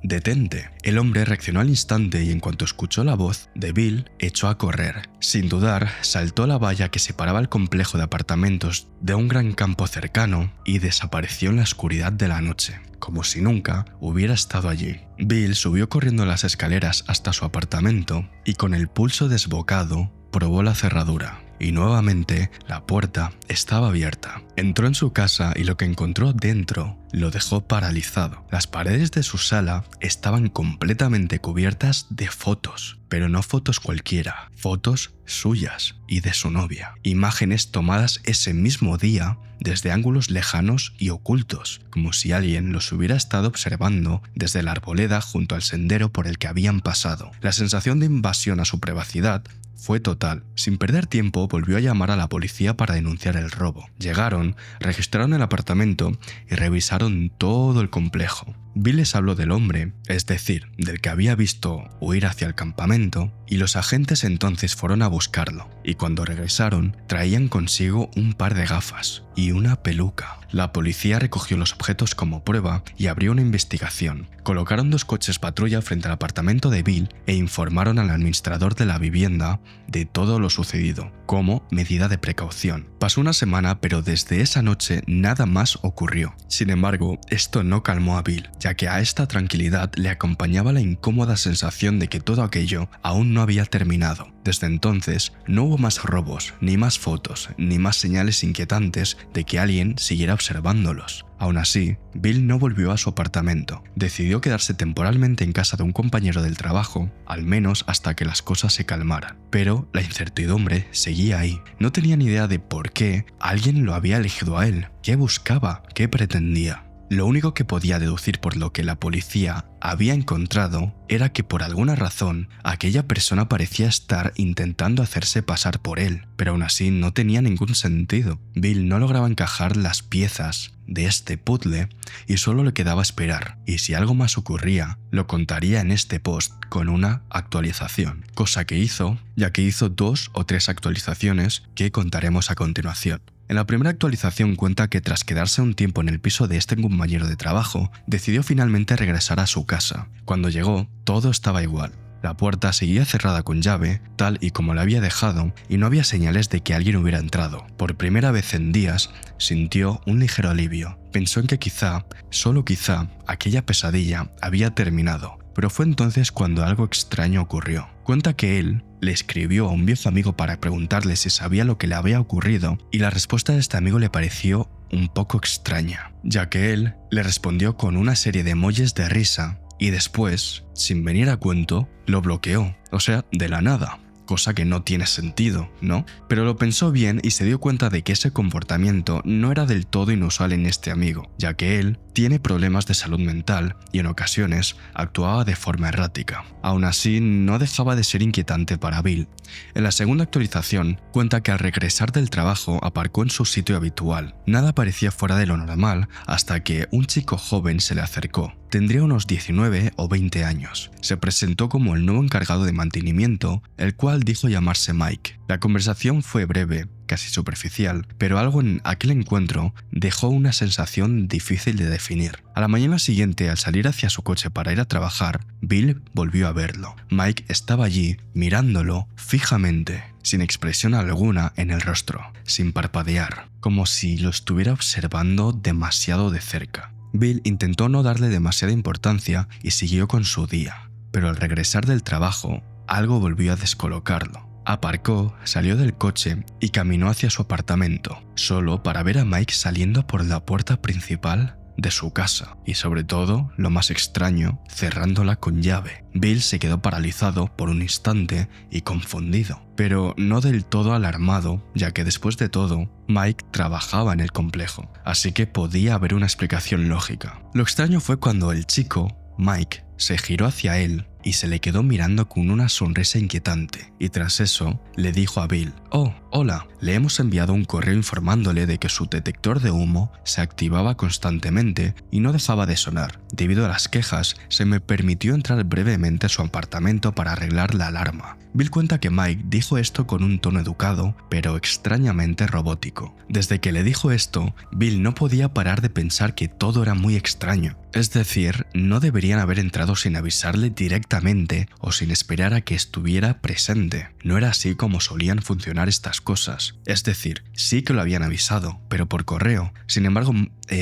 Speaker 1: ¡detente! El hombre reaccionó al instante y en cuanto escuchó la voz de Bill, echó a correr. Sin dudar, saltó la valla que separaba el complejo de apartamentos de un gran campo cercano y desapareció en la oscuridad de la noche, como si nunca hubiera estado allí. Bill subió corriendo las escaleras hasta su apartamento y con el pulso desbocado probó la cerradura. Y nuevamente la puerta estaba abierta. Entró en su casa y lo que encontró dentro lo dejó paralizado. Las paredes de su sala estaban completamente cubiertas de fotos, pero no fotos cualquiera, fotos suyas y de su novia. Imágenes tomadas ese mismo día desde ángulos lejanos y ocultos, como si alguien los hubiera estado observando desde la arboleda junto al sendero por el que habían pasado. La sensación de invasión a su privacidad fue total. Sin perder tiempo, volvió a llamar a la policía para denunciar el robo. Llegaron, registraron el apartamento y revisaron todo el complejo. Bill les habló del hombre, es decir, del que había visto huir hacia el campamento, y los agentes entonces fueron a buscarlo, y cuando regresaron traían consigo un par de gafas y una peluca. La policía recogió los objetos como prueba y abrió una investigación. Colocaron 2 coches patrulla frente al apartamento de Bill e informaron al administrador de la vivienda de todo lo sucedido, como medida de precaución. Pasó una semana, pero desde esa noche nada más ocurrió. Sin embargo, esto no calmó a Bill, ya que a esta tranquilidad le acompañaba la incómoda sensación de que todo aquello aún no había terminado. Desde entonces, no hubo más robos, ni más fotos, ni más señales inquietantes de que alguien siguiera observándolos. Aún así, Bill no volvió a su apartamento. Decidió quedarse temporalmente en casa de un compañero del trabajo, al menos hasta que las cosas se calmaran. Pero la incertidumbre seguía ahí. No tenía ni idea de por qué alguien lo había elegido a él, qué buscaba, qué pretendía. Lo único que podía deducir por lo que la policía había encontrado era que por alguna razón aquella persona parecía estar intentando hacerse pasar por él, pero aún así no tenía ningún sentido. Bill no lograba encajar las piezas de este puzzle y solo le quedaba esperar, y si algo más ocurría, lo contaría en este post con una actualización, cosa que hizo, ya que hizo 2 o 3 actualizaciones que contaremos a continuación. En la primera actualización cuenta que tras quedarse un tiempo en el piso de este compañero de trabajo, decidió finalmente regresar a su casa. Cuando llegó, todo estaba igual. La puerta seguía cerrada con llave, tal y como la había dejado, y no había señales de que alguien hubiera entrado. Por primera vez en días, sintió un ligero alivio. Pensó en que quizá, solo quizá, aquella pesadilla había terminado. Pero fue entonces cuando algo extraño ocurrió. Cuenta que él le escribió a un viejo amigo para preguntarle si sabía lo que le había ocurrido, y la respuesta de este amigo le pareció un poco extraña, ya que él le respondió con una serie de emojis de risa y después, sin venir a cuento, lo bloqueó, o sea, de la nada. Cosa que no tiene sentido, ¿no? Pero lo pensó bien y se dio cuenta de que ese comportamiento no era del todo inusual en este amigo, ya que él tiene problemas de salud mental y en ocasiones actuaba de forma errática. Aún así, no dejaba de ser inquietante para Bill. En la segunda actualización, cuenta que al regresar del trabajo aparcó en su sitio habitual. Nada parecía fuera de lo normal hasta que un chico joven se le acercó. Tendría unos 19 o 20 años. Se presentó como el nuevo encargado de mantenimiento, el cual dijo llamarse Mike. La conversación fue breve, casi superficial, pero algo en aquel encuentro dejó una sensación difícil de definir. A la mañana siguiente, al salir hacia su coche para ir a trabajar, Bill volvió a verlo. Mike estaba allí, mirándolo fijamente, sin expresión alguna en el rostro, sin parpadear, como si lo estuviera observando demasiado de cerca. Bill intentó no darle demasiada importancia y siguió con su día, pero al regresar del trabajo, algo volvió a descolocarlo. Aparcó, salió del coche y caminó hacia su apartamento, solo para ver a Mike saliendo por la puerta principal de su casa y sobre todo, lo más extraño, cerrándola con llave. Bill se quedó paralizado por un instante y confundido, pero no del todo alarmado, ya que después de todo, Mike trabajaba en el complejo, así que podía haber una explicación lógica. Lo extraño fue cuando el chico, Mike, se giró hacia él y se le quedó mirando con una sonrisa inquietante, y tras eso le dijo a Bill: «Oh, hola, le hemos enviado un correo informándole de que su detector de humo se activaba constantemente y no dejaba de sonar. Debido a las quejas, se me permitió entrar brevemente a su apartamento para arreglar la alarma». Bill cuenta que Mike dijo esto con un tono educado, pero extrañamente robótico. Desde que le dijo esto, Bill no podía parar de pensar que todo era muy extraño. Es decir, no deberían haber entrado sin avisarle directamente o sin esperar a que estuviera presente. No era así como solían funcionar estas cosas. Es decir, sí que lo habían avisado, pero por correo. Sin embargo,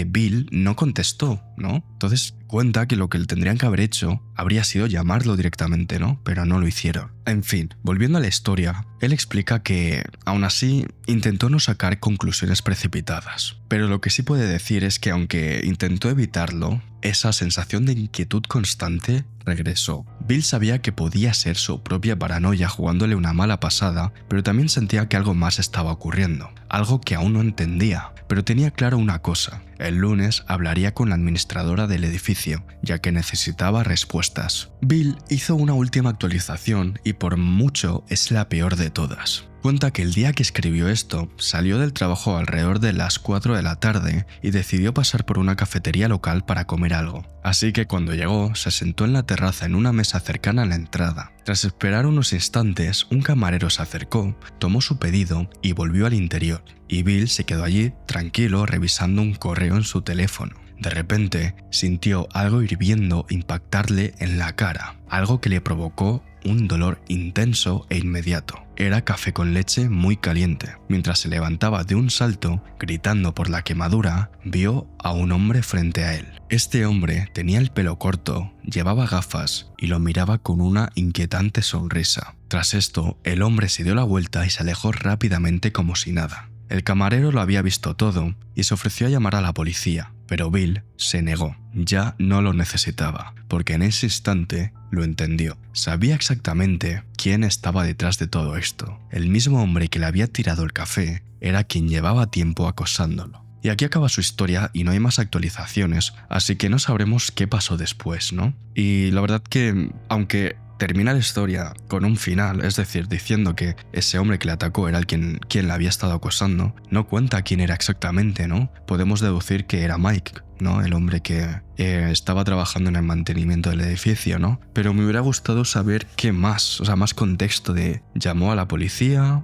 Speaker 1: Bill no contestó, ¿no? Entonces cuenta que lo que tendrían que haber hecho habría sido llamarlo directamente, ¿no? Pero no lo hicieron. En fin, volviendo a la historia, él explica que, aún así, intentó no sacar conclusiones precipitadas. Pero lo que sí puede decir es que aunque intentó evitarlo, esa sensación de inquietud constante regresó. Bill sabía que podía ser su propia paranoia jugándole una mala pasada, pero también sentía que algo más estaba ocurriendo, algo que aún no entendía, pero tenía claro una cosa: el lunes hablaría con la administradora del edificio, ya que necesitaba respuestas. Bill hizo una última actualización y por mucho es la peor de todas. Cuenta que el día que escribió esto, salió del trabajo alrededor de las 4 de la tarde y decidió pasar por una cafetería local para comer algo. Así que cuando llegó, se sentó en la terraza en una mesa cercana a la entrada. Tras esperar unos instantes, un camarero se acercó, tomó su pedido y volvió al interior. Y Bill se quedó allí, tranquilo, revisando un correo en su teléfono. De repente, sintió algo hirviendo impactarle en la cara, algo que le provocó un dolor intenso e inmediato. Era café con leche muy caliente. Mientras se levantaba de un salto, gritando por la quemadura, vio a un hombre frente a él. Este hombre tenía el pelo corto, llevaba gafas y lo miraba con una inquietante sonrisa. Tras esto, el hombre se dio la vuelta y se alejó rápidamente como si nada. El camarero lo había visto todo y se ofreció a llamar a la policía, pero Bill se negó. Ya no lo necesitaba, porque en ese instante lo entendió. Sabía exactamente quién estaba detrás de todo esto. El mismo hombre que le había tirado el café era quien llevaba tiempo acosándolo. Y aquí acaba su historia y no hay más actualizaciones, así que no sabremos qué pasó después, ¿no? Y la verdad que, aunque termina la historia con un final, es decir, diciendo que ese hombre que le atacó era quien la había estado acosando, no cuenta quién era exactamente, ¿no? Podemos deducir que era Mike, ¿no? El hombre que estaba trabajando en el mantenimiento del edificio, ¿no? Pero me hubiera gustado saber qué más, o sea, más contexto de llamó a la policía,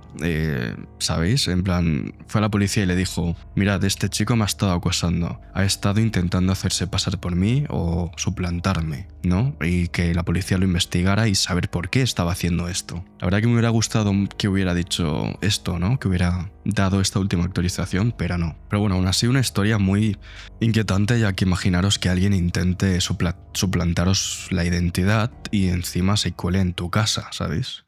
Speaker 1: ¿sabéis? En plan, fue a la policía y le dijo: mirad, este chico me ha estado acosando, ha estado intentando hacerse pasar por mí o suplantarme, ¿no? Y que la policía lo investigara y saber por qué estaba haciendo esto. La verdad que me hubiera gustado que hubiera dicho esto, ¿no? Que hubiera dado esta última actualización, pero no. Pero bueno, aún así una historia muy inquietante, ya que imaginaros que alguien intente suplantaros la identidad y encima se cuele en tu casa, ¿sabéis?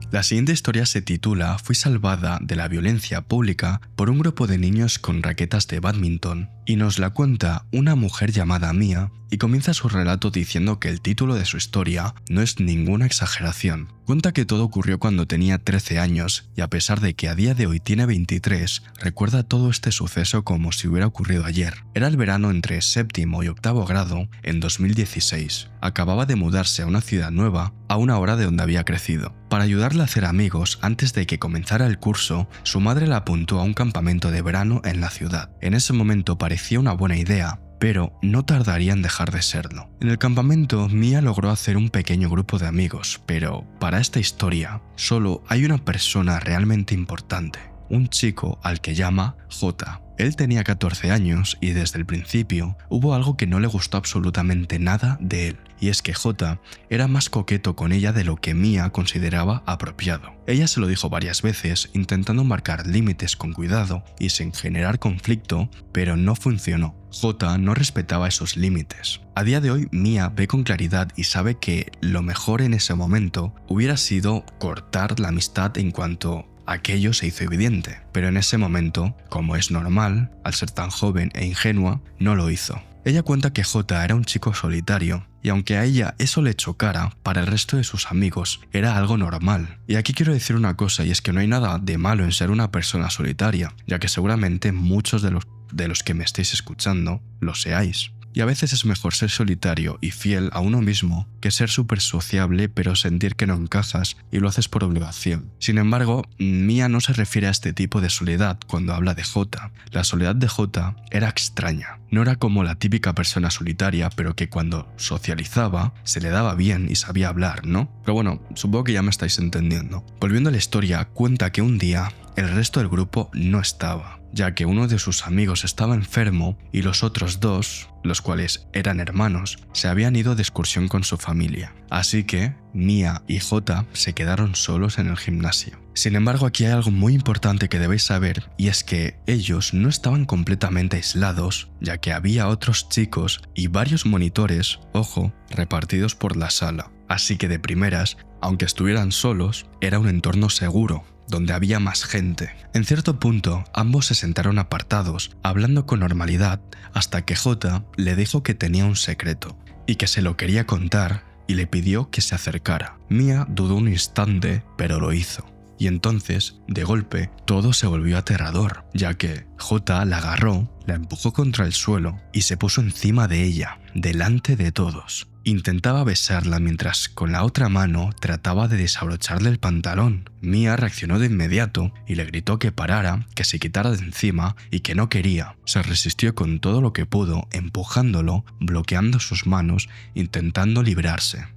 Speaker 1: La siguiente historia se titula «Fui salvada de la violencia pública por un grupo de niños con raquetas de bádminton», y nos la cuenta una mujer llamada Mia, y comienza su relato diciendo que el título de su historia no es ninguna exageración. Cuenta que todo ocurrió cuando tenía 13 años y a pesar de que a día de hoy tiene 23, recuerda todo este suceso como si hubiera ocurrido ayer. Era el verano entre séptimo y octavo grado en 2016. Acababa de mudarse a una ciudad nueva a una hora de donde había crecido. Para ayudarle a hacer amigos antes de que comenzara el curso, su madre la apuntó a un campamento de verano en la ciudad. En ese momento parecía una buena idea, pero no tardaría en dejar de serlo. En el campamento, Mia logró hacer un pequeño grupo de amigos, pero para esta historia solo hay una persona realmente importante, un chico al que llama J. Él tenía 14 años y desde el principio hubo algo que no le gustó absolutamente nada de él, y es que J era más coqueto con ella de lo que Mia consideraba apropiado. Ella se lo dijo varias veces, intentando marcar límites con cuidado y sin generar conflicto, pero no funcionó. J no respetaba esos límites. A día de hoy, Mia ve con claridad y sabe que lo mejor en ese momento hubiera sido cortar la amistad en cuanto aquello se hizo evidente, pero en ese momento, como es normal, al ser tan joven e ingenua, no lo hizo. Ella cuenta que J era un chico solitario, y aunque a ella eso le chocara, para el resto de sus amigos era algo normal. Y aquí quiero decir una cosa, y es que no hay nada de malo en ser una persona solitaria, ya que seguramente muchos de los que me estéis escuchando lo seáis. Y a veces es mejor ser solitario y fiel a uno mismo que ser súper sociable pero sentir que no encajas y lo haces por obligación. Sin embargo, Mia no se refiere a este tipo de soledad cuando habla de J. La soledad de J era extraña. No era como la típica persona solitaria, pero que cuando socializaba se le daba bien y sabía hablar, ¿no? Pero bueno, supongo que ya me estáis entendiendo. Volviendo a la historia, cuenta que un día el resto del grupo no estaba, ya que uno de sus amigos estaba enfermo y los otros dos, los cuales eran hermanos, se habían ido de excursión con su familia. Así que Mia y J se quedaron solos en el gimnasio. Sin embargo, aquí hay algo muy importante que debéis saber, y es que ellos no estaban completamente aislados, ya que había otros chicos y varios monitores, ojo, repartidos por la sala. Así que de primeras, aunque estuvieran solos, era un entorno seguro, donde había más gente. En cierto punto, ambos se sentaron apartados, hablando con normalidad, hasta que J le dijo que tenía un secreto, y que se lo quería contar, y le pidió que se acercara. Mia dudó un instante, pero lo hizo. Y entonces, de golpe, todo se volvió aterrador, ya que J la agarró, la empujó contra el suelo y se puso encima de ella, delante de todos. Intentaba besarla mientras con la otra mano trataba de desabrocharle el pantalón. Mia reaccionó de inmediato y le gritó que parara, que se quitara de encima y que no quería. Se resistió con todo lo que pudo, empujándolo, bloqueando sus manos, intentando librarse.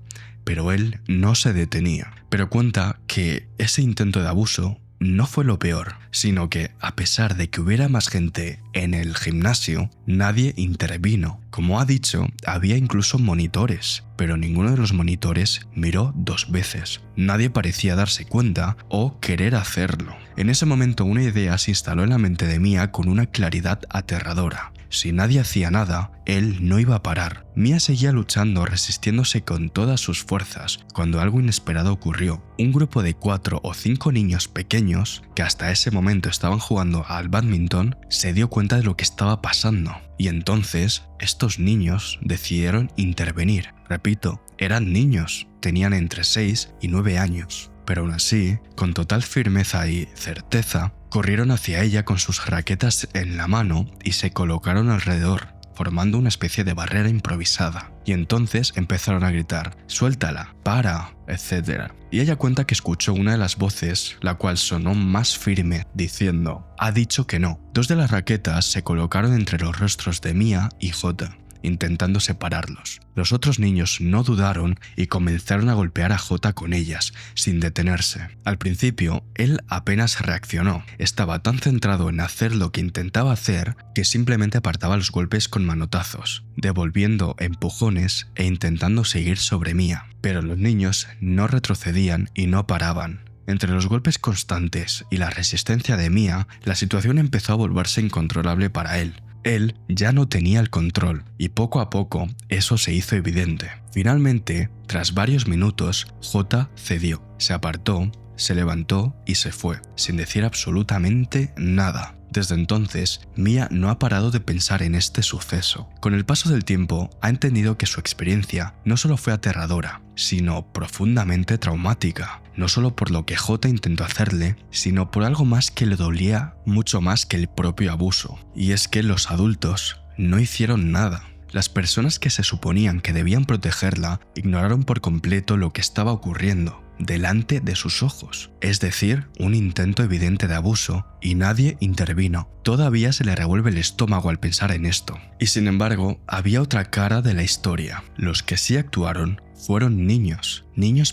Speaker 1: Pero él no se detenía. Pero cuenta que ese intento de abuso no fue lo peor, sino que a pesar de que hubiera más gente en el gimnasio, nadie intervino. Como ha dicho, había incluso monitores, pero ninguno de los monitores miró 2 veces. Nadie parecía darse cuenta o querer hacerlo. En ese momento una idea se instaló en la mente de Mia con una claridad aterradora. Si nadie hacía nada, él no iba a parar. Mia seguía luchando, resistiéndose con todas sus fuerzas, cuando algo inesperado ocurrió. Un grupo de 4 o 5 niños pequeños, que hasta ese momento estaban jugando al bádminton, se dio cuenta de lo que estaba pasando. Y entonces, estos niños decidieron intervenir. Repito, eran niños, tenían entre 6 y 9 años. Pero aún así, con total firmeza y certeza, corrieron hacia ella con sus raquetas en la mano y se colocaron alrededor, formando una especie de barrera improvisada. Y entonces empezaron a gritar, «¡Suéltala! ¡Para!», etc. Y ella cuenta que escuchó una de las voces, la cual sonó más firme, diciendo, «Ha dicho que no». 2 de las raquetas se colocaron entre los rostros de Mia y J, intentando separarlos. Los otros niños no dudaron y comenzaron a golpear a J con ellas, sin detenerse. Al principio, él apenas reaccionó. Estaba tan centrado en hacer lo que intentaba hacer que simplemente apartaba los golpes con manotazos, devolviendo empujones e intentando seguir sobre Mia. Pero los niños no retrocedían y no paraban. Entre los golpes constantes y la resistencia de Mia, la situación empezó a volverse incontrolable para él. Él ya no tenía el control y poco a poco eso se hizo evidente. Finalmente, tras varios minutos, J cedió, se apartó, se levantó y se fue, sin decir absolutamente nada. Desde entonces, Mia no ha parado de pensar en este suceso. Con el paso del tiempo, ha entendido que su experiencia no solo fue aterradora, sino profundamente traumática. No solo por lo que J intentó hacerle, sino por algo más que le dolía mucho más que el propio abuso. Y es que los adultos no hicieron nada. Las personas que se suponían que debían protegerla ignoraron por completo lo que estaba ocurriendo delante de sus ojos, es decir, un intento evidente de abuso, y nadie intervino. Todavía se le revuelve el estómago al pensar en esto. Y sin embargo, había otra cara de la historia. Los que sí actuaron fueron niños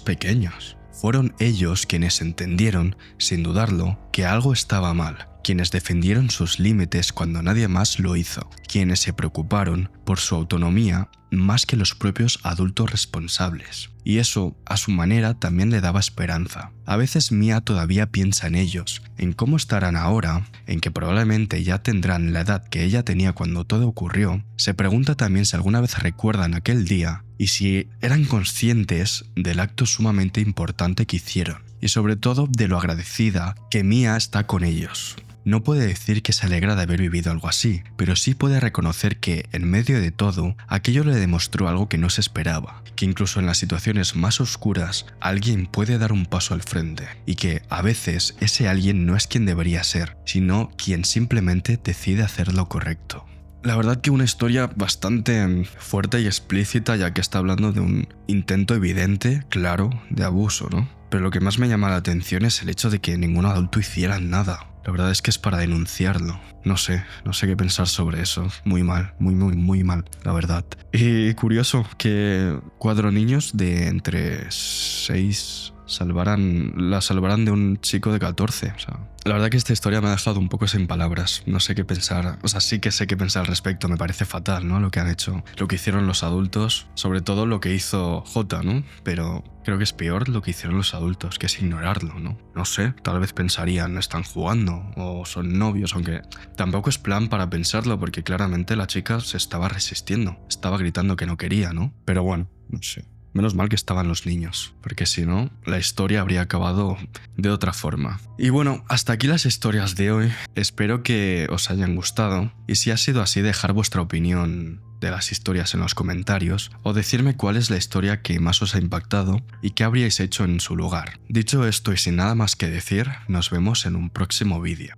Speaker 1: pequeños. Fueron ellos quienes entendieron, sin dudarlo, que algo estaba mal, quienes defendieron sus límites cuando nadie más lo hizo, quienes se preocuparon por su autonomía más que los propios adultos responsables. Y eso, a su manera, también le daba esperanza. A veces Mia todavía piensa en ellos, en cómo estarán ahora, en que probablemente ya tendrán la edad que ella tenía cuando todo ocurrió. Se pregunta también si alguna vez recuerdan aquel día y si eran conscientes del acto sumamente importante que hicieron. y sobre todo de lo agradecida que Mia está con ellos. No puede decir que se alegra de haber vivido algo así, pero sí puede reconocer que, en medio de todo, aquello le demostró algo que no se esperaba, que incluso en las situaciones más oscuras, alguien puede dar un paso al frente, y que, a veces, ese alguien no es quien debería ser, sino quien simplemente decide hacer lo correcto. La verdad que una historia bastante fuerte y explícita, ya que está hablando de un intento evidente, claro, de abuso, ¿no? Pero lo que más me llama la atención es el hecho de que ningún adulto hiciera nada. La verdad es que es para denunciarlo. No sé qué pensar sobre eso. Muy mal, muy mal, la verdad. Y curioso que 4 niños de entre 6 la salvarán de un chico de 14. O sea, la verdad que esta historia me ha dejado un poco sin palabras. No sé qué pensar. O sea, sí que sé qué pensar al respecto. Me parece fatal, ¿no? Lo que han hecho, lo que hicieron los adultos. Sobre todo lo que hizo Jota, ¿no? Pero creo que es peor lo que hicieron los adultos, que es ignorarlo, ¿no? No sé, tal vez pensarían, están jugando o son novios, aunque tampoco es plan para pensarlo, porque claramente la chica se estaba resistiendo. Estaba gritando que no quería, ¿no? Pero bueno, no sé. Menos mal que estaban los niños, porque si no, la historia habría acabado de otra forma. Y bueno, hasta aquí las historias de hoy. Espero que os hayan gustado. Y si ha sido así, dejar vuestra opinión de las historias en los comentarios, o decirme cuál es la historia que más os ha impactado y qué habríais hecho en su lugar. Dicho esto y sin nada más que decir, nos vemos en un próximo vídeo.